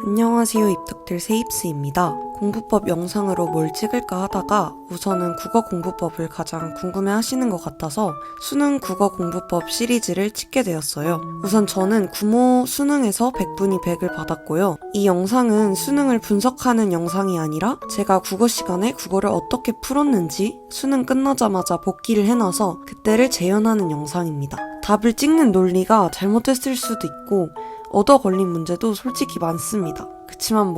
안녕하세요. 입덕들 세입스입니다. 공부법 영상으로 뭘 찍을까 하다가 우선은 국어 공부법을 가장 궁금해 하시는 것 같아서 수능 국어 공부법 시리즈를 찍게 되었어요. 우선 저는 구모 수능에서 100분이 100을 받았고요. 이 영상은 수능을 분석하는 영상이 아니라 제가 국어 시간에 국어를 어떻게 풀었는지 수능 끝나자마자 복기를 해놔서 그때를 재현하는 영상입니다. 답을 찍는 논리가 잘못됐을 수도 있고 얻어 걸린 문제도 솔직히 많습니다. 그치만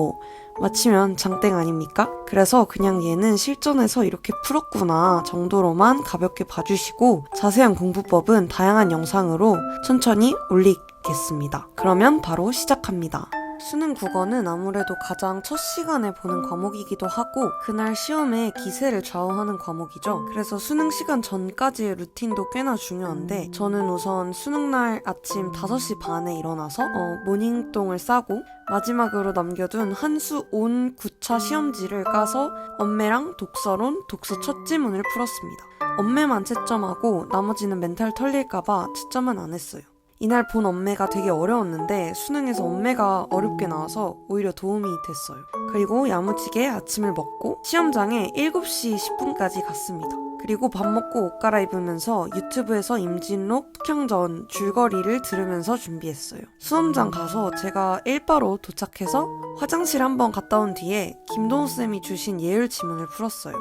맞히면 장땡 아닙니까? 그래서 그냥 얘는 실전에서 이렇게 풀었구나 정도로만 가볍게 봐주시고 자세한 공부법은 다양한 영상으로 천천히 올리겠습니다. 그러면 바로 시작합니다. 수능 국어는 아무래도 가장 첫 시간에 보는 과목이기도 하고 그날 시험의 기세를 좌우하는 과목이죠. 그래서 수능 시간 전까지의 루틴도 꽤나 중요한데 저는 우선 수능날 아침 5시 반에 일어나서 모닝똥을 싸고 마지막으로 남겨둔 한수 온 9차 시험지를 까서 엄매랑 독서론, 독서 첫 지문을 풀었습니다. 엄매만 채점하고 나머지는 멘탈 털릴까봐 채점은 안 했어요. 이날 본 엄매가 되게 어려웠는데 수능에서 엄매가 어렵게 나와서 오히려 도움이 됐어요. 그리고 야무지게 아침을 먹고 시험장에 7시 10분까지 갔습니다. 그리고 밥 먹고 옷 갈아입으면서 유튜브에서 임진록 북향전 줄거리를 들으면서 준비했어요. 수험장 가서 제가 일바로 도착해서 화장실 한번 갔다 온 뒤에 김동우쌤이 주신 예율 지문을 풀었어요.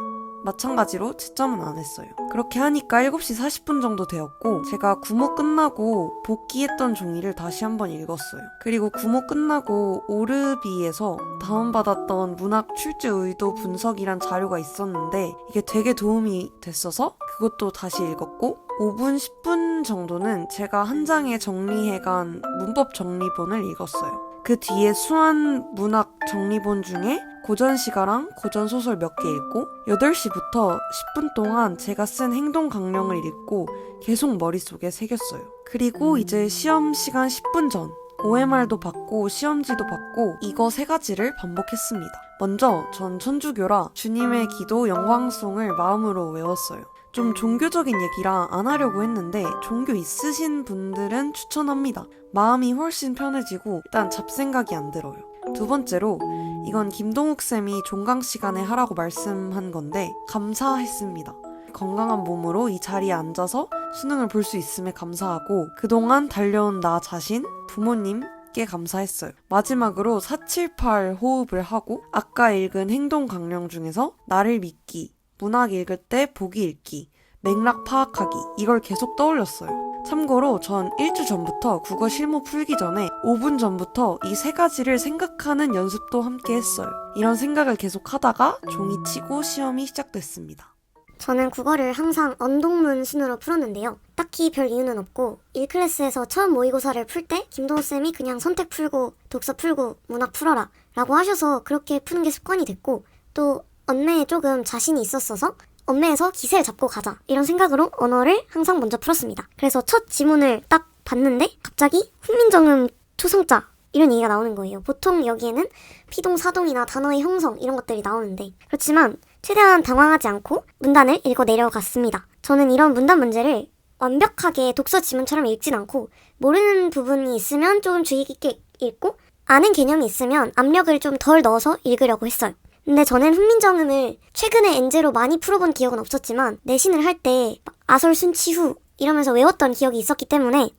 마찬가지로 채점은 안 했어요. 그렇게 하니까 7시 40분 정도 되었고 제가 구모 끝나고 복기했던 종이를 다시 한번 읽었어요. 그리고 구모 끝나고 오르비에서 다운받았던 문학 출제 의도 분석이란 자료가 있었는데 이게 되게 도움이 됐어서 그것도 다시 읽었고 5분, 10분 정도는 제가 한 장에 정리해간 문법 정리본을 읽었어요. 그 뒤에 수한 문학 정리본 중에 고전시가랑 고전소설 몇 개 읽고 8시부터 10분 동안 제가 쓴 행동 강령을 읽고 계속 머릿속에 새겼어요. 그리고 이제 시험 시간 10분 전 OMR도 받고 시험지도 받고 이거 3가지를 반복했습니다. 먼저 전 천주교라 주님의 기도 영광송을 마음으로 외웠어요. 좀 종교적인 얘기라 안 하려고 했는데 종교 있으신 분들은 추천합니다. 마음이 훨씬 편해지고 일단 잡생각이 안 들어요. 두 번째로 이건 김동욱 쌤이 종강 시간에 하라고 말씀한 건데 감사했습니다. 건강한 몸으로 이 자리에 앉아서 수능을 볼 수 있음에 감사하고 그동안 달려온 나 자신, 부모님께 감사했어요. 마지막으로 478 호흡을 하고 아까 읽은 행동 강령 중에서 나를 믿기, 문학 읽을 때 보기 읽기, 맥락 파악하기 이걸 계속 떠올렸어요. 참고로 전 1주 전부터 국어 실무 풀기 전에 5분 전부터 이 3가지를 생각하는 연습도 함께 했어요. 이런 생각을 계속 하다가 종이 치고 시험이 시작됐습니다. 저는 국어를 항상 언동문 순으로 풀었는데요. 딱히 별 이유는 없고 1클래스에서 처음 모의고사를 풀 때 김동호쌤이 그냥 선택 풀고 독서 풀고 문학 풀어라 라고 하셔서 그렇게 푸는 게 습관이 됐고 또 언매에 조금 자신이 있었어서 언매에서 기세를 잡고 가자 이런 생각으로 언어를 항상 먼저 풀었습니다. 그래서 첫 지문을 딱 봤는데 갑자기 훈민정음 초성자 이런 얘기가 나오는 거예요. 보통 여기에는 피동, 사동이나 단어의 형성 이런 것들이 나오는데 그렇지만 최대한 당황하지 않고 문단을 읽어 내려갔습니다. 저는 이런 문단 문제를 완벽하게 독서 지문처럼 읽진 않고 모르는 부분이 있으면 조금 주의 깊게 읽고 아는 개념이 있으면 압력을 좀 덜 넣어서 읽으려고 했어요. 근데 저는 훈민정음을 최근에 엔제로 많이 풀어본 기억은 없었지만 내신을 할 때 아설순치후 이러면서 외웠던 기억이 있었기 때문에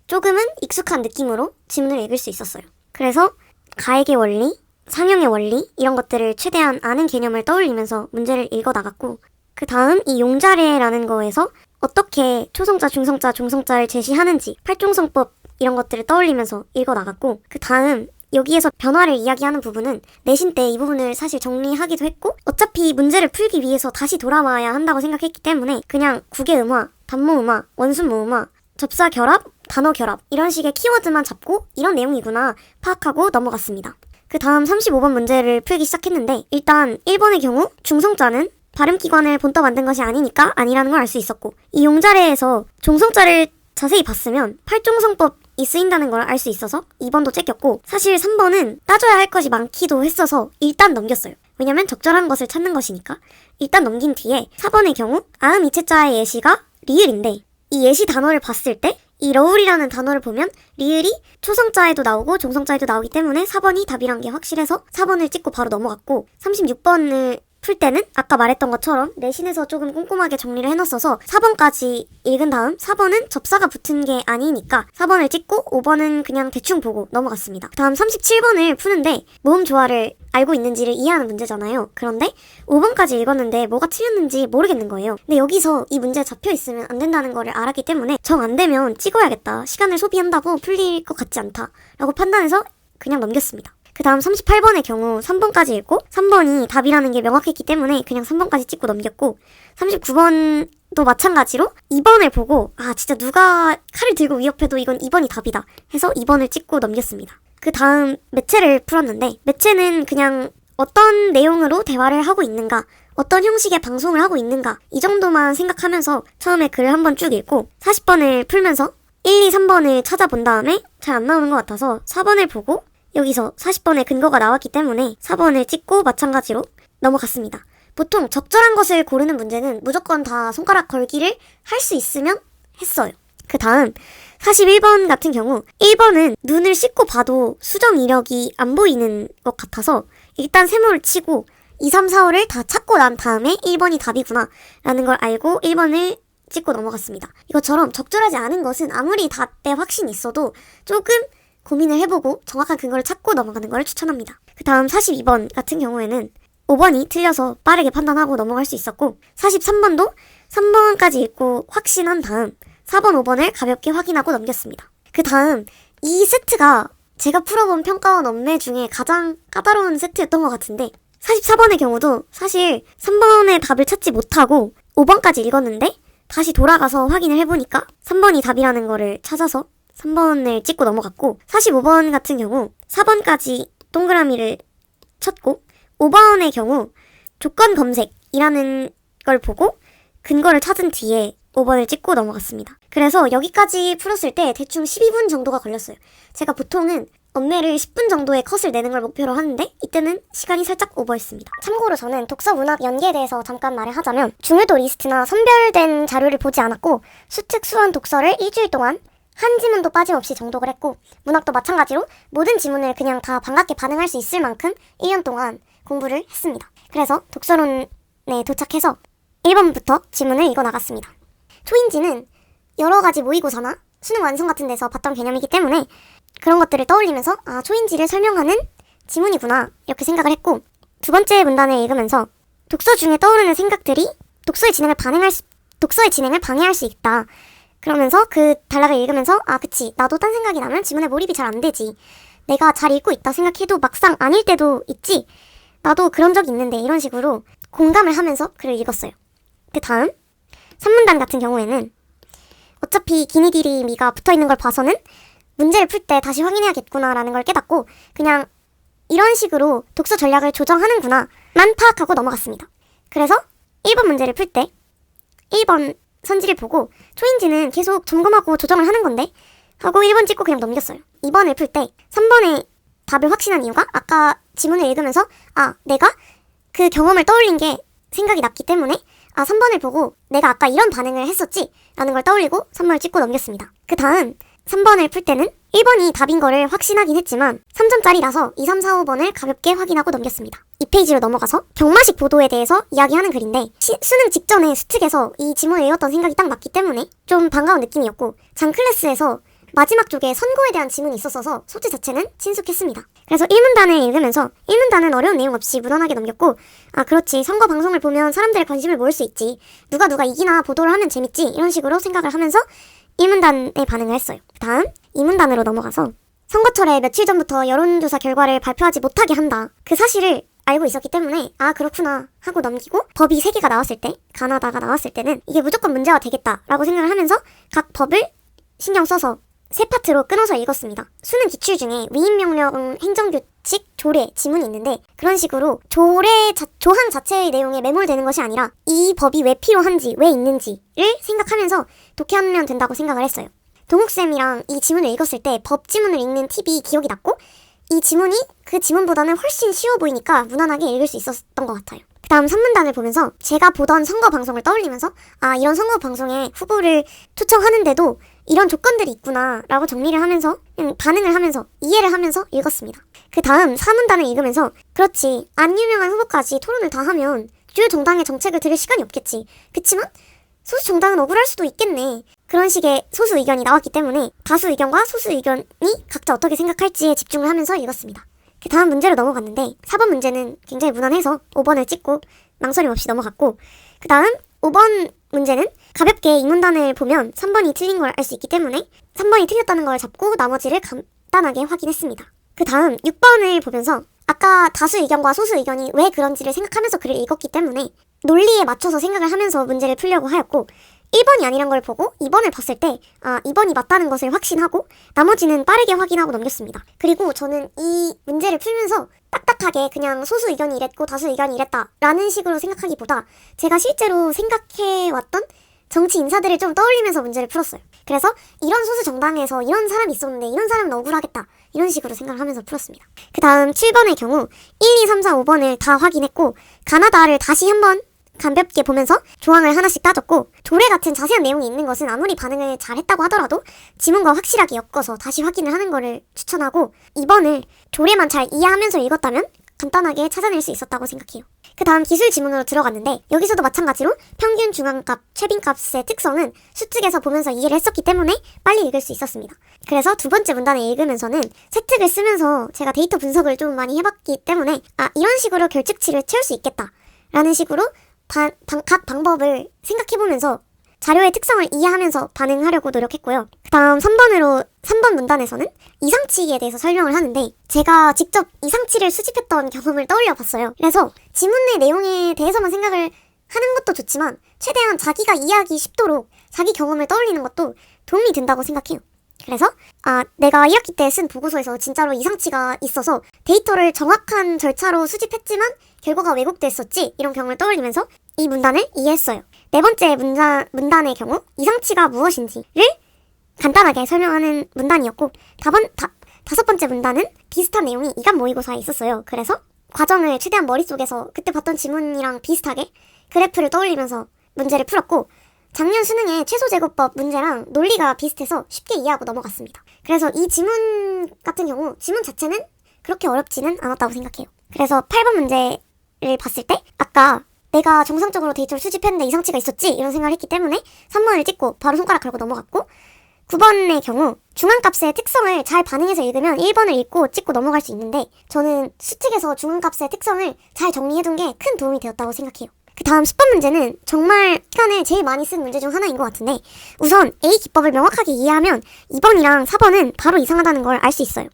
조금은 익숙한 느낌으로 지문을 읽을 수 있었어요. 그래서 가액의 원리, 상형의 원리 이런 것들을 최대한 아는 개념을 떠올리면서 문제를 읽어 나갔고 그 다음 이 용자례라는 거에서 어떻게 초성자, 중성자, 종성자를 제시하는지 팔종성법 이런 것들을 떠올리면서 읽어 나갔고 그 다음 여기에서 변화를 이야기하는 부분은 내신 때 이 부분을 사실 정리하기도 했고 어차피 문제를 풀기 위해서 다시 돌아와야 한다고 생각했기 때문에 그냥 국외음화, 단모음화, 원순모음화, 접사 결합, 단어 결합 이런 식의 키워드만 잡고 이런 내용이구나 파악하고 넘어갔습니다. 그 다음 35번 문제를 풀기 시작했는데 일단 1번의 경우 중성자는 발음기관을 본떠 만든 것이 아니니까 아니라는 걸 알 수 있었고 이 용자례에서 종성자를 자세히 봤으면 팔종성법이 쓰인다는 걸 알 수 있어서 2번도 째꼈고 사실 3번은 따져야 할 것이 많기도 했어서 일단 넘겼어요. 왜냐면 적절한 것을 찾는 것이니까. 일단 넘긴 뒤에 4번의 경우 아음 이체자의 예시가 리을인데 이 예시 단어를 봤을 때 이 러울이라는 단어를 보면 리을이 초성자에도 나오고 종성자에도 나오기 때문에 4번이 답이란 게 확실해서 4번을 찍고 바로 넘어갔고, 36번을 풀 때는 아까 말했던 것처럼 내신에서 조금 꼼꼼하게 정리를 해놨어서 4번까지 읽은 다음 4번은 접사가 붙은 게 아니니까 4번을 찍고 5번은 그냥 대충 보고 넘어갔습니다. 다음 37번을 푸는데 모음 조화를 알고 있는지를 이해하는 문제잖아요. 그런데 5번까지 읽었는데 뭐가 틀렸는지 모르겠는 거예요. 근데 여기서 이 문제에 잡혀 있으면 안 된다는 거를 알았기 때문에 정 안 되면 찍어야겠다. 시간을 소비한다고 풀릴 것 같지 않다. 라고 판단해서 그냥 넘겼습니다. 그 다음 38번의 경우 3번까지 읽고 3번이 답이라는 게 명확했기 때문에 그냥 3번까지 찍고 넘겼고, 39번도 마찬가지로 2번을 보고 진짜 누가 칼을 들고 위협해도 이건 2번이 답이다 해서 2번을 찍고 넘겼습니다. 그 다음 매체를 풀었는데, 매체는 그냥 어떤 내용으로 대화를 하고 있는가, 어떤 형식의 방송을 하고 있는가, 이 정도만 생각하면서 처음에 글을 한번 쭉 읽고 40번을 풀면서 1, 2, 3번을 찾아본 다음에 잘 안 나오는 것 같아서 4번을 보고 여기서 40번의 근거가 나왔기 때문에 4번을 찍고 마찬가지로 넘어갔습니다. 보통 적절한 것을 고르는 문제는 무조건 다 손가락 걸기를 할 수 있으면 했어요. 그 다음 41번 같은 경우 1번은 눈을 씻고 봐도 수정 이력이 안 보이는 것 같아서 일단 세모를 치고 2, 3, 4, 5를 다 찾고 난 다음에 1번이 답이구나 라는 걸 알고 1번을 찍고 넘어갔습니다. 이것처럼 적절하지 않은 것은 아무리 답에 확신이 있어도 조금 고민을 해보고 정확한 근거를 찾고 넘어가는 걸 추천합니다. 그 다음 42번 같은 경우에는 5번이 틀려서 빠르게 판단하고 넘어갈 수 있었고, 43번도 3번까지 읽고 확신한 다음 4번, 5번을 가볍게 확인하고 넘겼습니다. 그 다음 이 세트가 제가 풀어본 평가원 업무 중에 가장 까다로운 세트였던 것 같은데, 44번의 경우도 사실 3번의 답을 찾지 못하고 5번까지 읽었는데 다시 돌아가서 확인을 해보니까 3번이 답이라는 거를 찾아서 3번을 찍고 넘어갔고, 45번 같은 경우 4번까지 동그라미를 쳤고 5번의 경우 조건 검색이라는 걸 보고 근거를 찾은 뒤에 5번을 찍고 넘어갔습니다. 그래서 여기까지 풀었을 때 대충 12분 정도가 걸렸어요. 제가 보통은 엄매를 10분 정도의 컷을 내는 걸 목표로 하는데 이때는 시간이 살짝 오버했습니다. 참고로 저는 독서 문학 연계에 대해서 잠깐 말을 하자면 중요도 리스트나 선별된 자료를 보지 않았고 수특수한 독서를 일주일 동안 한 지문도 빠짐없이 정독을 했고, 문학도 마찬가지로 모든 지문을 그냥 다 반갑게 반응할 수 있을 만큼 1년 동안 공부를 했습니다. 그래서 독서론에 도착해서 1번부터 지문을 읽어 나갔습니다. 초인지는 여러 가지 모의고사나 수능 완성 같은 데서 봤던 개념이기 때문에 그런 것들을 떠올리면서 초인지를 설명하는 지문이구나 이렇게 생각을 했고, 두 번째 문단을 읽으면서 독서 중에 떠오르는 생각들이 독서의 진행을 방해할 수 있다. 그러면서 그 단락을 읽으면서 그치, 나도 딴 생각이 나면 지문에 몰입이 잘 안 되지. 내가 잘 읽고 있다 생각해도 막상 아닐 때도 있지. 나도 그런 적이 있는데, 이런 식으로 공감을 하면서 글을 읽었어요. 그 다음 3문단 같은 경우에는 어차피 기니디리 미가 붙어있는 걸 봐서는 문제를 풀 때 다시 확인해야겠구나 라는 걸 깨닫고 그냥 이런 식으로 독서 전략을 조정하는구나 만 파악하고 넘어갔습니다. 그래서 1번 문제를 풀 때 1번 선지를 보고 초인지는 계속 점검하고 조정을 하는 건데 하고 1번 찍고 그냥 넘겼어요. 2번을 풀 때 3번의 답을 확신한 이유가 아까 지문을 읽으면서 내가 그 경험을 떠올린 게 생각이 났기 때문에 3번을 보고 내가 아까 이런 반응을 했었지 라는 걸 떠올리고 3번을 찍고 넘겼습니다. 그 다음 3번을 풀 때는 1번이 답인 거를 확신하긴 했지만 3점짜리라서 2, 3, 4, 5번을 가볍게 확인하고 넘겼습니다. 2페이지로 넘어가서 경마식 보도에 대해서 이야기하는 글인데 수능 직전에 수특에서 이 지문을 읽었던 생각이 딱 맞기 때문에 좀 반가운 느낌이었고, 장클래스에서 마지막 쪽에 선거에 대한 지문이 있었어서 소재 자체는 친숙했습니다. 그래서 1문단을 읽으면서 1문단은 어려운 내용 없이 무난하게 넘겼고, 그렇지, 선거 방송을 보면 사람들의 관심을 모을 수 있지, 누가 이기나 보도를 하면 재밌지, 이런 식으로 생각을 하면서 1문단에 반응을 했어요. 다음 2문단으로 넘어가서 선거철에 며칠 전부터 여론조사 결과를 발표하지 못하게 한다. 그 사실을 알고 있었기 때문에 그렇구나 하고 넘기고, 법이 3개가 나왔을 때, 가나다가 나왔을 때는 이게 무조건 문제가 되겠다라고 생각을 하면서 각 법을 신경 써서 3파트로 끊어서 읽었습니다. 수능 기출 중에 위임명령, 행정규칙, 조례, 지문이 있는데 그런 식으로 조항 자체의 내용에 매몰되는 것이 아니라 이 법이 왜 필요한지, 왜 있는지를 생각하면서 독해하면 된다고 생각을 했어요. 동욱쌤이랑 이 지문을 읽었을 때 법 지문을 읽는 팁이 기억이 났고, 이 지문이 그 지문보다는 훨씬 쉬워 보이니까 무난하게 읽을 수 있었던 것 같아요. 그 다음 3문단을 보면서 제가 보던 선거 방송을 떠올리면서 이런 선거 방송에 후보를 초청하는데도 이런 조건들이 있구나 라고 정리를 하면서 그냥 반응을 하면서 이해를 하면서 읽었습니다. 그 다음 4문단을 읽으면서 그렇지, 안 유명한 후보까지 토론을 다 하면 주요 정당의 정책을 들을 시간이 없겠지. 그치만 소수 정당은 억울할 수도 있겠네. 그런 식의 소수 의견이 나왔기 때문에 다수 의견과 소수 의견이 각자 어떻게 생각할지에 집중을 하면서 읽었습니다. 그 다음 문제로 넘어갔는데 4번 문제는 굉장히 무난해서 5번을 찍고 망설임 없이 넘어갔고, 그 다음 5번 문제는 가볍게 이 문단을 보면 3번이 틀린 걸 알 수 있기 때문에 3번이 틀렸다는 걸 잡고 나머지를 간단하게 확인했습니다. 그 다음 6번을 보면서 아까 다수 의견과 소수 의견이 왜 그런지를 생각하면서 글을 읽었기 때문에 논리에 맞춰서 생각을 하면서 문제를 풀려고 하였고, 1번이 아니란 걸 보고 2번을 봤을 때 2번이 맞다는 것을 확신하고 나머지는 빠르게 확인하고 넘겼습니다. 그리고 저는 이 문제를 풀면서 딱딱하게 그냥 소수 의견이 이랬고 다수 의견이 이랬다 라는 식으로 생각하기보다 제가 실제로 생각해왔던 정치 인사들을 좀 떠올리면서 문제를 풀었어요. 그래서 이런 소수 정당에서 이런 사람이 있었는데 이런 사람은 억울하겠다 이런 식으로 생각을 하면서 풀었습니다. 그 다음 7번의 경우 1, 2, 3, 4, 5번을 다 확인했고 가나다를 다시 한번 가볍게 보면서 조항을 하나씩 따졌고, 조례 같은 자세한 내용이 있는 것은 아무리 반응을 잘했다고 하더라도 지문과 확실하게 엮어서 다시 확인을 하는 거를 추천하고, 2번을 조례만 잘 이해하면서 읽었다면 간단하게 찾아낼 수 있었다고 생각해요. 그 다음 기술 지문으로 들어갔는데 여기서도 마찬가지로 평균 중앙값, 최빈값의 특성은 수특에서 보면서 이해를 했었기 때문에 빨리 읽을 수 있었습니다. 그래서 두 번째 문단을 읽으면서는 세특을 쓰면서 제가 데이터 분석을 좀 많이 해봤기 때문에 이런 식으로 결측치를 채울 수 있겠다 라는 식으로 각 방법을 생각해보면서 자료의 특성을 이해하면서 반응하려고 노력했고요. 그 다음 3번 문단에서는 이상치에 대해서 설명을 하는데 제가 직접 이상치를 수집했던 경험을 떠올려 봤어요. 그래서 지문의 내용에 대해서만 생각을 하는 것도 좋지만 최대한 자기가 이해하기 쉽도록 자기 경험을 떠올리는 것도 도움이 된다고 생각해요. 그래서 내가 1학기 때 쓴 보고서에서 진짜로 이상치가 있어서 데이터를 정확한 절차로 수집했지만 결과가 왜곡됐었지 이런 경험을 떠올리면서 이 문단을 이해했어요. 네 번째 문단의 경우 이상치가 무엇인지를 간단하게 설명하는 문단이었고, 다섯 번째 문단은 비슷한 내용이 이감 모의고사에 있었어요. 그래서 과정을 최대한 머릿속에서 그때 봤던 지문이랑 비슷하게 그래프를 떠올리면서 문제를 풀었고, 작년 수능의 최소제곱법 문제랑 논리가 비슷해서 쉽게 이해하고 넘어갔습니다. 그래서 이 지문 같은 경우 지문 자체는 그렇게 어렵지는 않았다고 생각해요. 그래서 8번 문제를 봤을 때 아까 내가 정상적으로 데이터를 수집했는데 이상치가 있었지 이런 생각을 했기 때문에 3번을 찍고 바로 손가락 걸고 넘어갔고, 9번의 경우 중앙값의 특성을 잘 반응해서 읽으면 1번을 읽고 찍고 넘어갈 수 있는데 저는 수특에서 중앙값의 특성을 잘 정리해둔 게 큰 도움이 되었다고 생각해요. 그 다음 10번 문제는 정말 시간을 제일 많이 쓴 문제 중 하나인 것 같은데, 우선 A 기법을 명확하게 이해하면 2번이랑 4번은 바로 이상하다는 걸 알 수 있어요.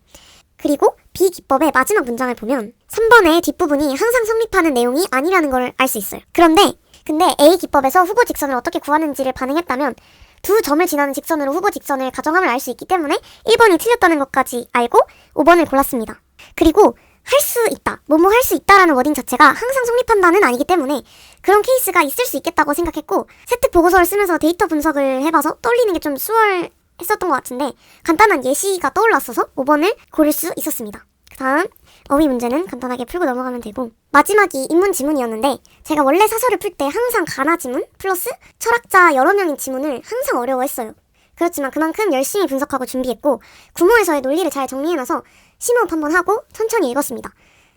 그리고 B 기법의 마지막 문장을 보면 3번의 뒷부분이 항상 성립하는 내용이 아니라는 걸 알 수 있어요. 근데 A 기법에서 후보 직선을 어떻게 구하는지를 반응했다면 두 점을 지나는 직선으로 후보 직선을 가정함을 알 수 있기 때문에 1번이 틀렸다는 것까지 알고 5번을 골랐습니다. 그리고 할 수 있다, 뭐뭐 할 수 있다라는 워딩 자체가 항상 성립한다는 아니기 때문에 그런 케이스가 있을 수 있겠다고 생각했고, 세특 보고서를 쓰면서 데이터 분석을 해봐서 떠올리는 게 좀 수월했었던 것 같은데 간단한 예시가 떠올랐어서 5번을 고를 수 있었습니다. 그 다음 어휘 문제는 간단하게 풀고 넘어가면 되고, 마지막이 인문 지문이었는데 제가 원래 사설을 풀 때 항상 가나 지문 플러스 철학자 여러 명인 지문을 항상 어려워했어요. 그렇지만 그만큼 열심히 분석하고 준비했고 구모에서의 논리를 잘 정리해놔서 심호흡 한번 하고 천천히 읽었습니다.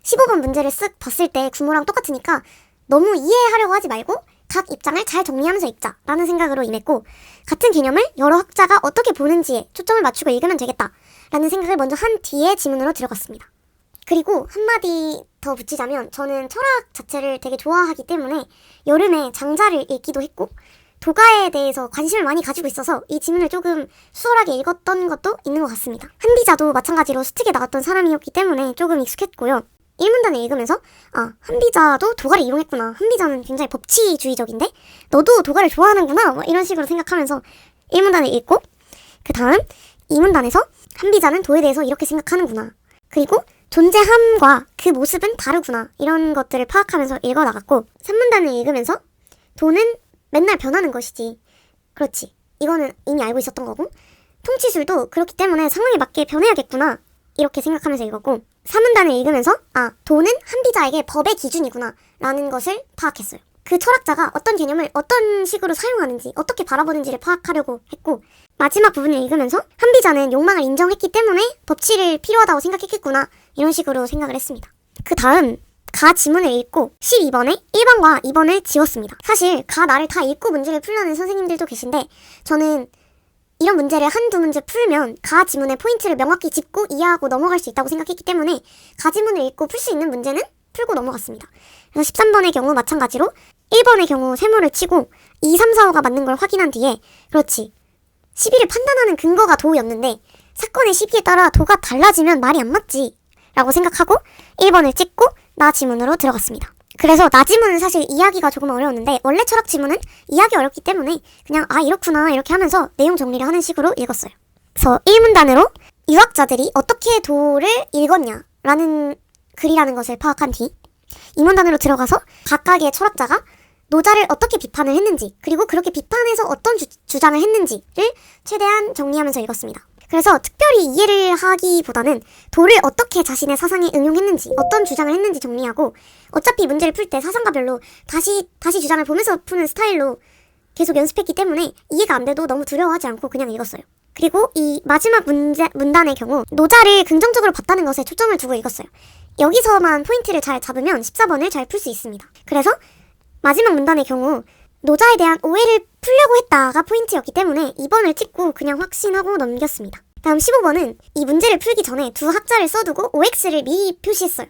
15번 문제를 쓱 봤을 때 구모랑 똑같으니까 너무 이해하려고 하지 말고 각 입장을 잘 정리하면서 읽자라는 생각으로 임했고, 같은 개념을 여러 학자가 어떻게 보는지에 초점을 맞추고 읽으면 되겠다라는 생각을 먼저 한 뒤에 지문으로 들어갔습니다. 그리고 한마디 더 붙이자면 저는 철학 자체를 되게 좋아하기 때문에 여름에 장자를 읽기도 했고 도가에 대해서 관심을 많이 가지고 있어서 이 지문을 조금 수월하게 읽었던 것도 있는 것 같습니다. 한비자도 마찬가지로 수특에 나왔던 사람이었기 때문에 조금 익숙했고요. 1문단을 읽으면서 한비자도 도가를 이용했구나, 한비자는 굉장히 법치주의적인데 너도 도가를 좋아하는구나, 뭐 이런 식으로 생각하면서 1문단을 읽고, 그 다음 2문단에서 한비자는 도에 대해서 이렇게 생각하는구나, 그리고 존재함과 그 모습은 다르구나, 이런 것들을 파악하면서 읽어나갔고, 3문단을 읽으면서 도는 맨날 변하는 것이지, 그렇지, 이거는 이미 알고 있었던 거고, 통치술도 그렇기 때문에 상황에 맞게 변해야겠구나 이렇게 생각하면서 읽었고, 3문단을 읽으면서 도는 한비자에게 법의 기준이구나 라는 것을 파악했어요. 그 철학자가 어떤 개념을 어떤 식으로 사용하는지 어떻게 바라보는지를 파악하려고 했고, 마지막 부분을 읽으면서 한비자는 욕망을 인정했기 때문에 법치를 필요하다고 생각했겠구나 이런 식으로 생각을 했습니다. 그 다음 가 지문을 읽고 12번에 1번과 2번을 지웠습니다. 사실 가 나를 다 읽고 문제를 풀려는 선생님들도 계신데 저는 이런 문제를 한두 문제 풀면 가 지문의 포인트를 명확히 짚고 이해하고 넘어갈 수 있다고 생각했기 때문에 가 지문을 읽고 풀 수 있는 문제는 풀고 넘어갔습니다. 그래서 13번의 경우 마찬가지로 1번의 경우 세모를 치고 2, 3, 4, 5가 맞는 걸 확인한 뒤에 그렇지 시비를 판단하는 근거가 도였는데 사건의 시비에 따라 도가 달라지면 말이 안 맞지 라고 생각하고 1번을 찍고 나 지문으로 들어갔습니다. 그래서 나 지문은 사실 이해하기가 조금 어려웠는데 원래 철학 지문은 이해하기 어렵기 때문에 그냥 아 이렇구나 이렇게 하면서 내용 정리를 하는 식으로 읽었어요. 그래서 1문단으로 유학자들이 어떻게 도를 읽었냐라는 글이라는 것을 파악한 뒤 2문단으로 들어가서 각각의 철학자가 노자를 어떻게 비판을 했는지 그리고 그렇게 비판해서 어떤 주장을 했는지를 최대한 정리하면서 읽었습니다. 그래서 특별히 이해를 하기보다는 도를 어떻게 자신의 사상에 응용했는지 어떤 주장을 했는지 정리하고 어차피 문제를 풀 때 사상가별로 다시 주장을 보면서 푸는 스타일로 계속 연습했기 때문에 이해가 안 돼도 너무 두려워하지 않고 그냥 읽었어요. 그리고 이 마지막 문단의 경우 노자를 긍정적으로 봤다는 것에 초점을 두고 읽었어요. 여기서만 포인트를 잘 잡으면 14번을 잘 풀 수 있습니다. 그래서 마지막 문단의 경우 노자에 대한 오해를 풀려고 했다가 포인트였기 때문에 2번을 찍고 그냥 확신하고 넘겼습니다. 다음 15번은 이 문제를 풀기 전에 두 학자를 써두고 OX를 미리 표시했어요.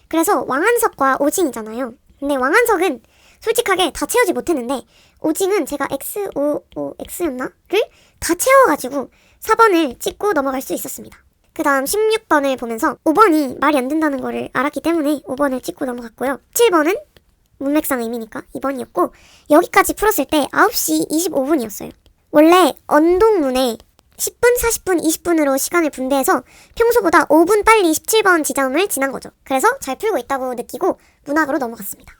그래서 왕한석과 오징이잖아요. 근데 왕한석은 솔직하게 다 채우지 못했는데 오징은 제가 XOOX였나?를 다 채워가지고 4번을 찍고 넘어갈 수 있었습니다. 그 다음 16번을 보면서 5번이 말이 안 된다는 거를 알았기 때문에 5번을 찍고 넘어갔고요. 7번은 문맥상 의미니까 2번이었고 여기까지 풀었을 때 9시 25분이었어요. 원래 언동문에 10분, 40분, 20분으로 시간을 분배해서 평소보다 5분 빨리 17번 지점을 지난 거죠. 그래서 잘 풀고 있다고 느끼고 문학으로 넘어갔습니다.